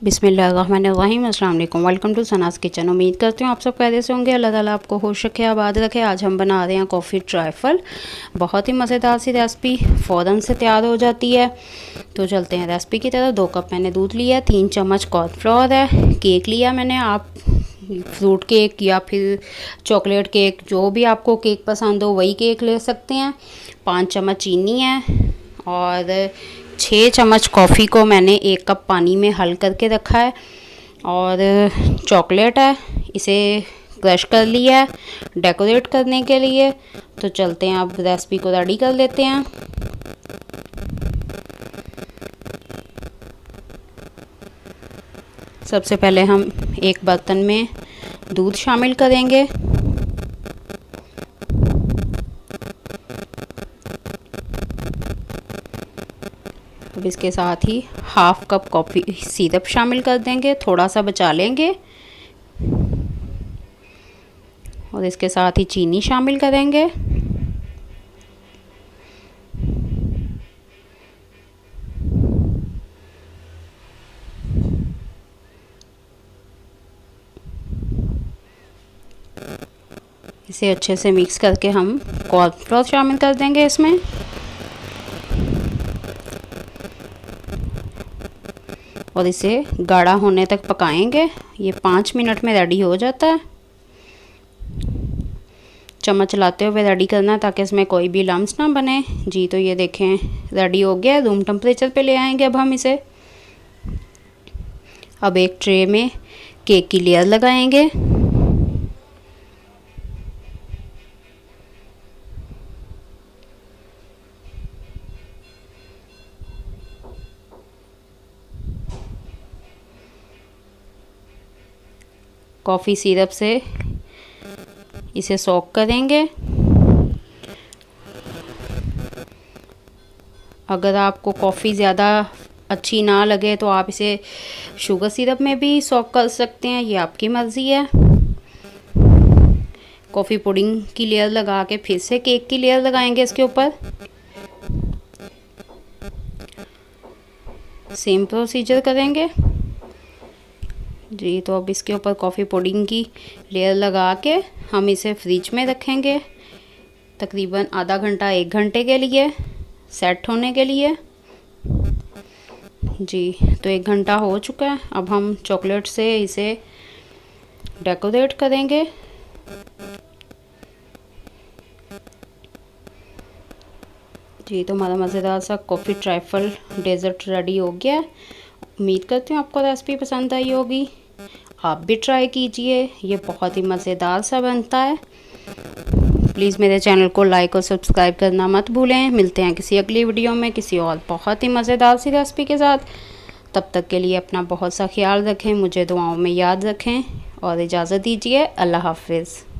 बिस्मिल्लाहिर्रहमानिर्रहीम, अस्सलाम वालेकुम। Welcome to Sana's kitchen. उम्मीद करती हूँ आप सब खैरियत से होंगे। अल्लाह ताला आपको खुश रखे, आबाद रखे। आज हम बना रहे हैं कॉफ़ी ट्राइफल। बहुत ही मज़ेदार सी रेसिपी फ़ौरन से तैयार हो जाती है। तो चलते हैं रेसिपी की तरफ। 2 कप मैंने दूध लिया, 3 चम्मच कॉर्नफ्लोर है, केक लिया मैंने, आप फ्रूट केक या फिर चॉकलेट केक, जो भी आपको केक पसंद हो वही केक ले सकते हैं। 5 चम्मच चीनी है और 6 चम्मच कॉफ़ी को मैंने 1 कप पानी में हल करके रखा है। और चॉकलेट है, इसे क्रश कर लिया है डेकोरेट करने के लिए। तो चलते हैं, अब रेसिपी को रेडी कर लेते हैं। सबसे पहले हम एक बर्तन में दूध शामिल करेंगे। अब इसके साथ ही हाफ कप कॉफ़ी सिरप शामिल कर देंगे, थोड़ा सा बचा लेंगे। और इसके साथ ही चीनी शामिल करेंगे। इसे अच्छे से मिक्स करके हम कॉर्नफ्लोर शामिल कर देंगे इसमें। और इसे गाढ़ा होने तक पकाएंगे। ये 5 मिनट में रेडी हो जाता है। चम्मच चलाते हुए रेडी करना है ताकि इसमें कोई भी लम्स ना बने। जी, तो ये देखें रेडी हो गया। रूम टेम्परेचर पे ले आएंगे अब हम इसे। अब एक ट्रे में केक की लेयर लगाएंगे। कॉफ़ी सिरप से इसे सोक करेंगे। अगर आपको कॉफ़ी ज़्यादा अच्छी ना लगे तो आप इसे शुगर सिरप में भी सोक कर सकते हैं, ये आपकी मर्ज़ी है। कॉफ़ी पुडिंग की लेयर लगा के फिर से केक की लेयर लगाएंगे इसके ऊपर। सेम प्रोसीजर करेंगे। जी, तो अब इसके ऊपर कॉफ़ी पुडिंग की लेयर लगा के हम इसे फ्रिज में रखेंगे तकरीबन आधा घंटा 1 घंटे के लिए सेट होने के लिए। जी, तो 1 घंटा हो चुका है। अब हम चॉकलेट से इसे डेकोरेट करेंगे। जी, तो हमारा मज़ेदार सा कॉफ़ी ट्राइफल डेज़र्ट रेडी हो गया है। उम्मीद करती हूँ आपको रेसिपी पसंद आई होगी। आप भी ट्राई कीजिए, ये बहुत ही मज़ेदार सा बनता है। प्लीज़ मेरे चैनल को लाइक और सब्सक्राइब करना मत भूलें। मिलते हैं किसी अगली वीडियो में किसी और बहुत ही मज़ेदार सी रेसिपी के साथ। तब तक के लिए अपना बहुत सा ख्याल रखें, मुझे दुआओं में याद रखें और इजाज़त दीजिए। अल्लाह हाफ़िज़।